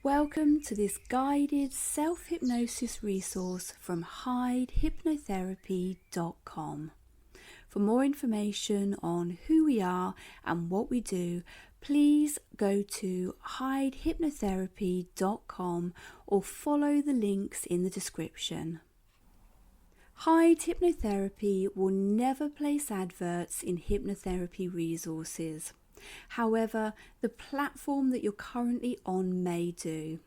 Welcome to this guided self-hypnosis resource from hypnotherapy.com. For more information on who we are and what we do, please go to hypnotherapy.com or follow the links in the description. Hyde Hypnotherapy will never place adverts in hypnotherapy resources. However, the platform that you're currently on may do.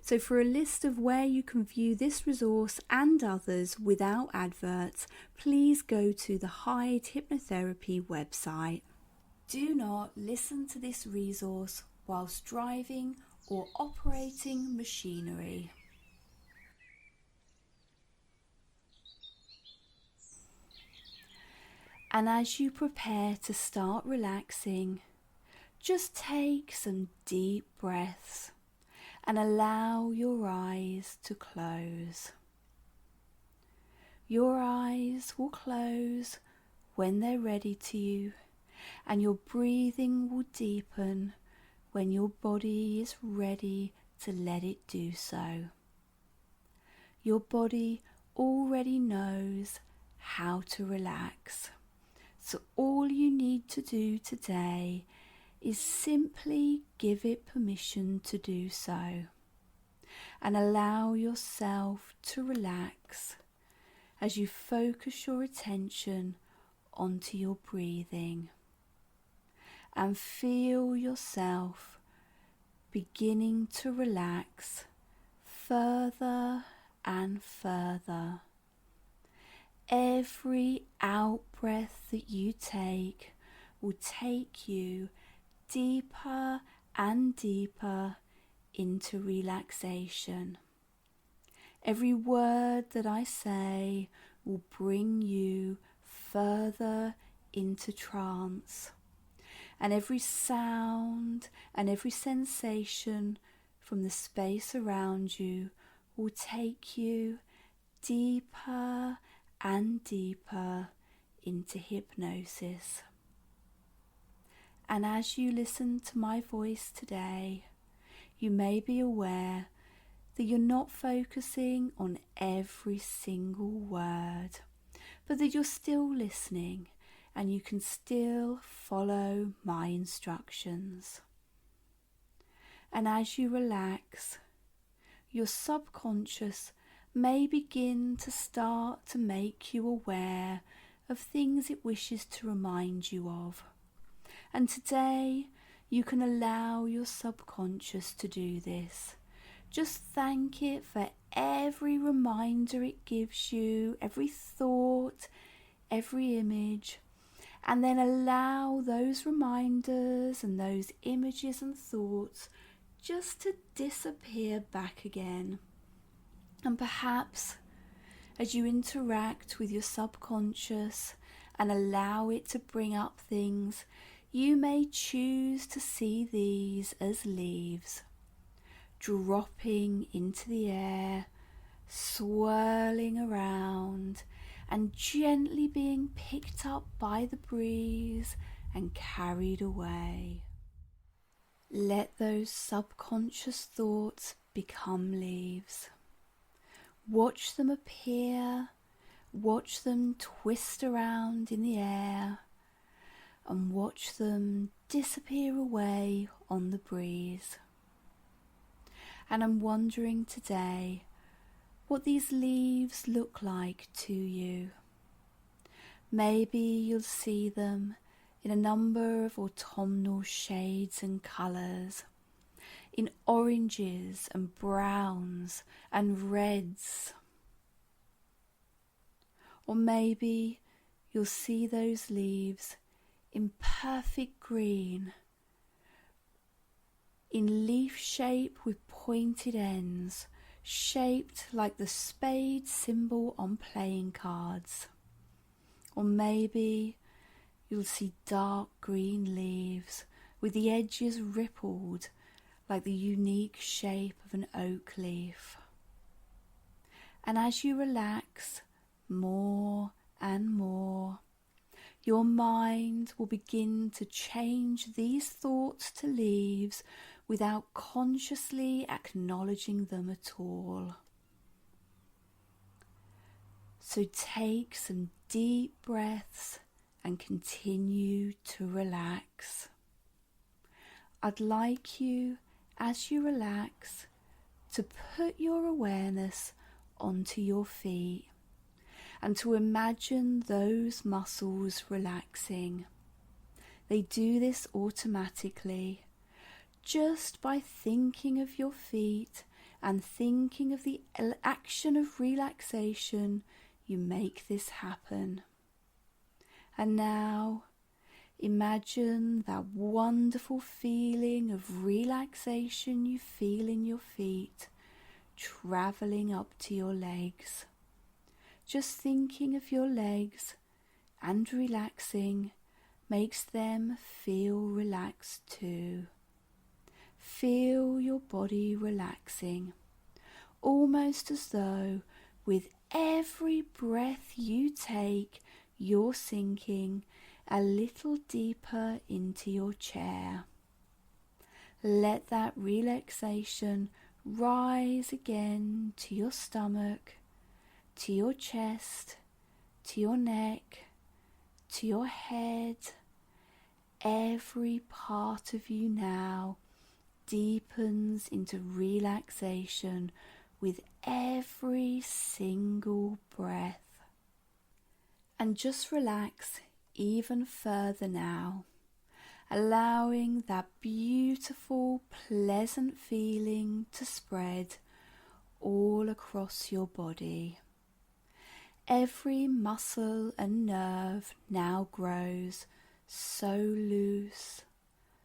So for a list of where you can view this resource and others without adverts, please go to the Hyde Hypnotherapy website. Do not listen to this resource whilst driving or operating machinery. And as you prepare to start relaxing, just take some deep breaths and allow your eyes to close. Your eyes will close when they're ready to you, and your breathing will deepen when your body is ready to let it do so. Your body already knows how to relax, so all you need to do today is simply give it permission to do so and allow yourself to relax as you focus your attention onto your breathing and feel yourself beginning to relax further and further. Every out breath that you take will take you deeper and deeper into relaxation. Every word that I say will bring you further into trance, and every sound and every sensation from the space around you will take you deeper and deeper into hypnosis. And as you listen to my voice today, you may be aware that you're not focusing on every single word, but that you're still listening and you can still follow my instructions. And as you relax, your subconscious may begin to start to make you aware of things it wishes to remind you of. And today you can allow your subconscious to do this. Just thank it for every reminder it gives you, every thought, every image, and then allow those reminders and those images and thoughts just to disappear back again. And perhaps as you interact with your subconscious and allow it to bring up things, you may choose to see these as leaves, dropping into the air, swirling around, and gently being picked up by the breeze and carried away. Let those subconscious thoughts become leaves. Watch them appear, watch them twist around in the air, and watch them disappear away on the breeze. And I'm wondering today what these leaves look like to you. Maybe you'll see them in a number of autumnal shades and colours, in oranges and browns and reds. Or maybe you'll see those leaves in perfect green, in leaf shape with pointed ends, shaped like the spade symbol on playing cards. Or maybe you'll see dark green leaves with the edges rippled like the unique shape of an oak leaf. And as you relax more and more, your mind will begin to change these thoughts to leaves without consciously acknowledging them at all. So take some deep breaths and continue to relax. I'd like you, as you relax, to put your awareness onto your feet and to imagine those muscles relaxing. They do this automatically. Just by thinking of your feet and thinking of the action of relaxation, you make this happen. And now, imagine that wonderful feeling of relaxation you feel in your feet travelling up to your legs. Just thinking of your legs and relaxing makes them feel relaxed too. Feel your body relaxing, almost as though with every breath you take, you're sinking a little deeper into your chair. Let that relaxation rise again to your stomach, to your chest, to your neck, to your head. Every part of you now deepens into relaxation with every single breath. And just relax even further now, allowing that beautiful, pleasant feeling to spread all across your body. Every muscle and nerve now grows so loose,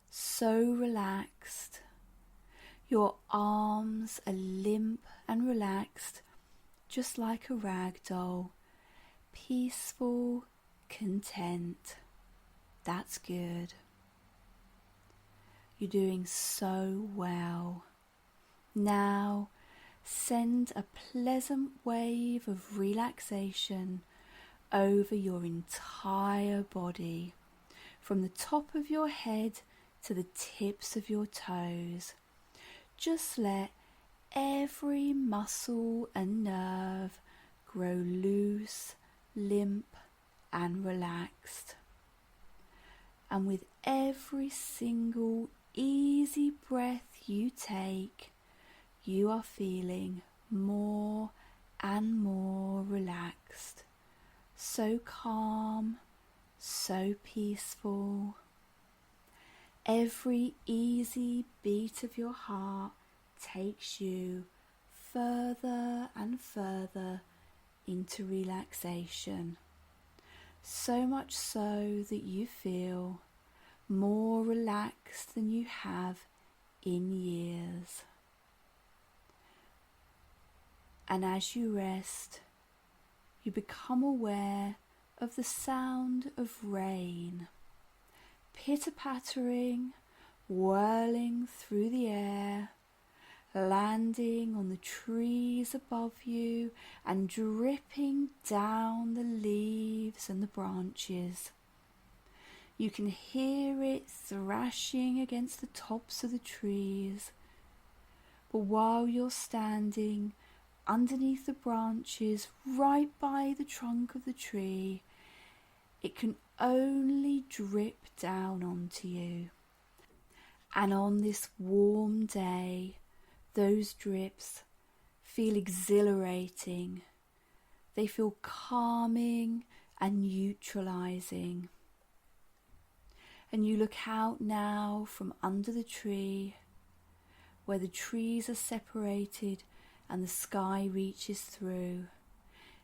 so relaxed. Your arms are limp and relaxed, just like a rag doll, peaceful, content. That's good. You're doing so well. Now, send a pleasant wave of relaxation over your entire body, from the top of your head to the tips of your toes. Just let every muscle and nerve grow loose, limp, and relaxed. And with every single easy breath you take, you are feeling more and more relaxed, so calm, so peaceful. Every easy beat of your heart takes you further and further into relaxation, so much so that you feel more relaxed than you have in years. And as you rest, you become aware of the sound of rain, pitter-pattering, whirling through the air, landing on the trees above you and dripping down the leaves and the branches. You can hear it thrashing against the tops of the trees. But while you're standing underneath the branches right by the trunk of the tree, it can only drip down onto you. And on this warm day, those drips feel exhilarating. They feel calming and neutralizing. And you look out now from under the tree, where the trees are separated and the sky reaches through,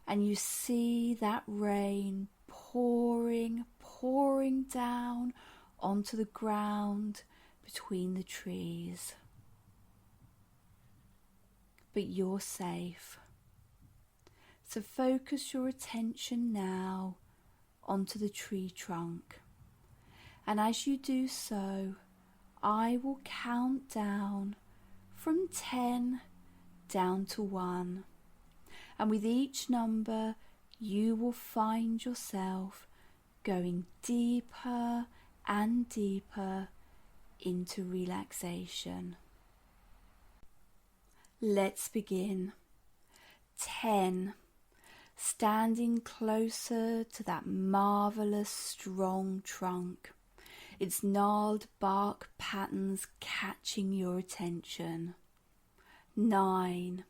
and you see that rain pouring down onto the ground between the trees. But you're safe. So focus your attention now onto the tree trunk. And as you do so, I will count down from 10 down to 1. And with each number, you will find yourself going deeper and deeper into relaxation. Let's begin. 10. Standing closer to that marvellous strong trunk, its gnarled bark patterns catching your attention. 9.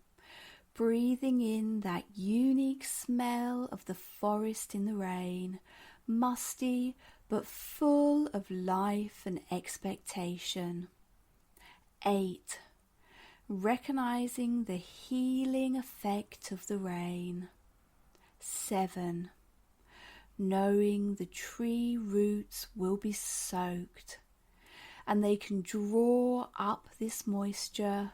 Breathing in that unique smell of the forest in the rain, musty but full of life and expectation. 8. Recognizing the healing effect of the rain. 7. Knowing the tree roots will be soaked and they can draw up this moisture,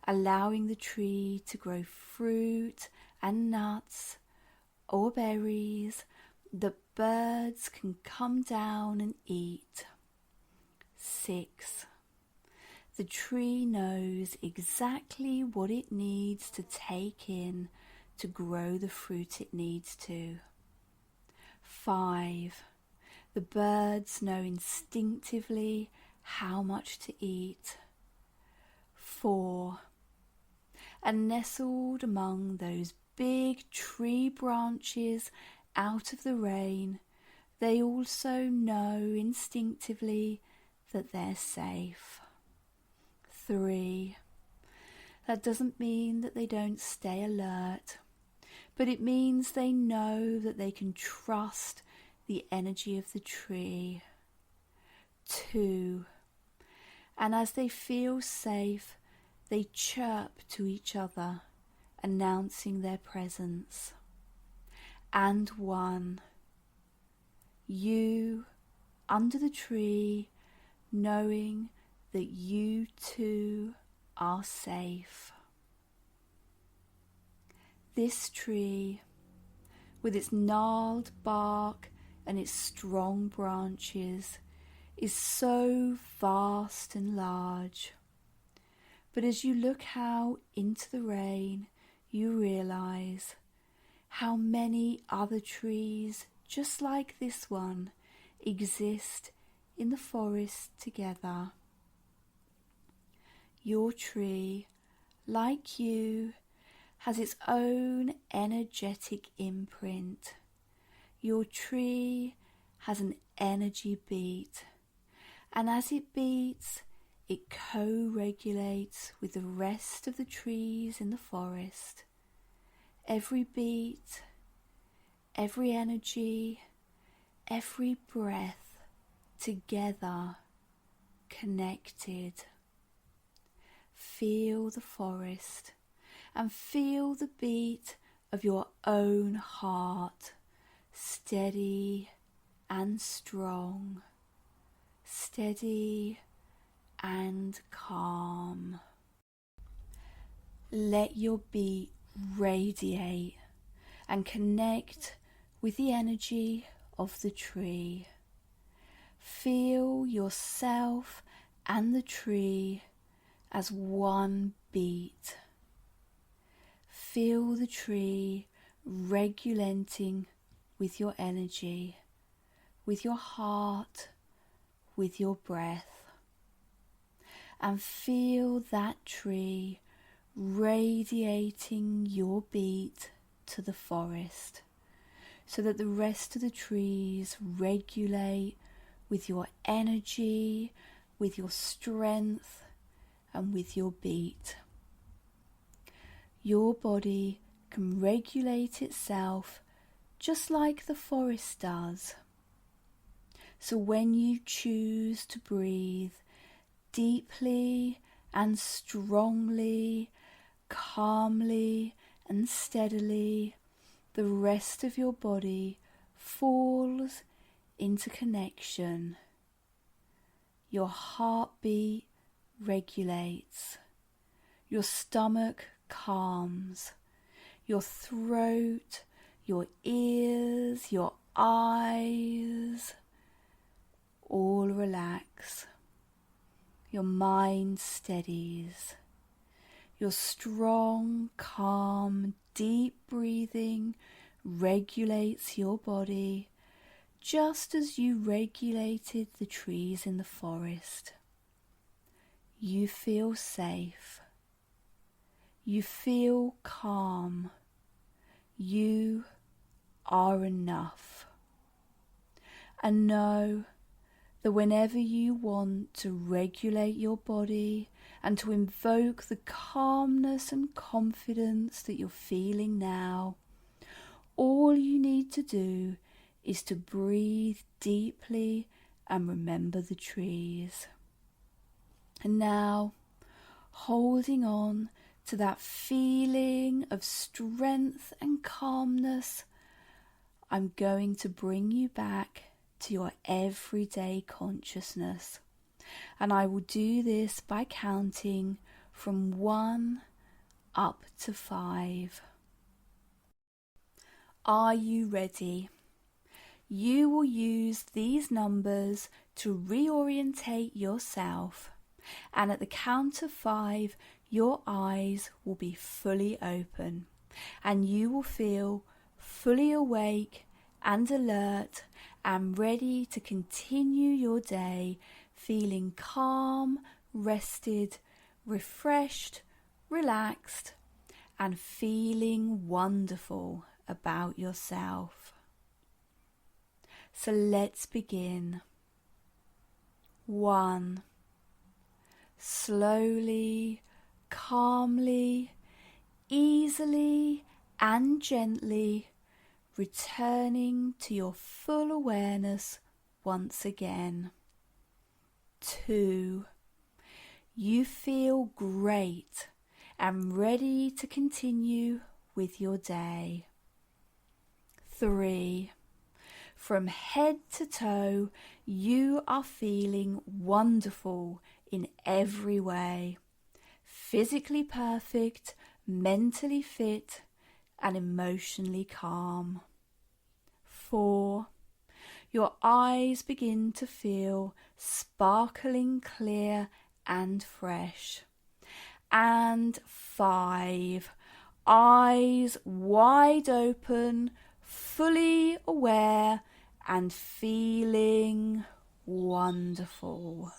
allowing the tree to grow fruit and nuts or berries that birds can come down and eat. 6. The tree knows exactly what it needs to take in to grow the fruit it needs to. 5. The birds know instinctively how much to eat. 4. And nestled among those big tree branches out of the rain, they also know instinctively that they're safe. 3. That doesn't mean that they don't stay alert, but it means they know that they can trust the energy of the tree. 2. And as they feel safe, they chirp to each other, announcing their presence. And 1. You, under the tree, knowing that you too are safe. This tree, with its gnarled bark and its strong branches, is so vast and large. But as you look out into the rain, you realize how many other trees just like this one exist in the forest together. Your tree, like you, has its own energetic imprint. Your tree has an energy beat, and as it beats, it co-regulates with the rest of the trees in the forest. Every beat, every energy, every breath, together, connected. Feel the forest and feel the beat of your own heart, steady and strong, steady and calm. Let your beat radiate and connect with the energy of the tree. Feel yourself and the tree as one beat. Feel the tree regulating with your energy, with your heart, with your breath. And feel that tree radiating your beat to the forest, so that the rest of the trees regulate with your energy, with your strength, and with your beat. Your body can regulate itself just like the forest does. So when you choose to breathe deeply and strongly, calmly and steadily, the rest of your body falls into connection. Your heartbeat regulates. Your stomach calms. Your throat, your ears, your eyes all relax. Your mind steadies. Your strong, calm, deep breathing regulates your body just as you regulated the trees in the forest. you feel safe. You feel calm. You are enough. And know that whenever you want to regulate your body and to invoke the calmness and confidence that you're feeling now, all you need to do is to breathe deeply and remember the trees. And now, holding on to that feeling of strength and calmness, I'm going to bring you back to your everyday consciousness. And I will do this by counting from 1 up to 5. Are you ready? You will use these numbers to reorientate yourself, and at the count of 5, your eyes will be fully open, and you will feel fully awake and alert and ready to continue your day feeling calm, rested, refreshed, relaxed, and feeling wonderful about yourself. So let's begin. 1. Slowly, calmly, easily and gently returning to your full awareness once again. 2. You feel great and ready to continue with your day. 3. From head to toe, you are feeling wonderful in every way. Physically perfect, mentally fit, and emotionally calm. 4. Your eyes begin to feel sparkling clear and fresh. And 5. Eyes wide open, fully aware and feeling wonderful.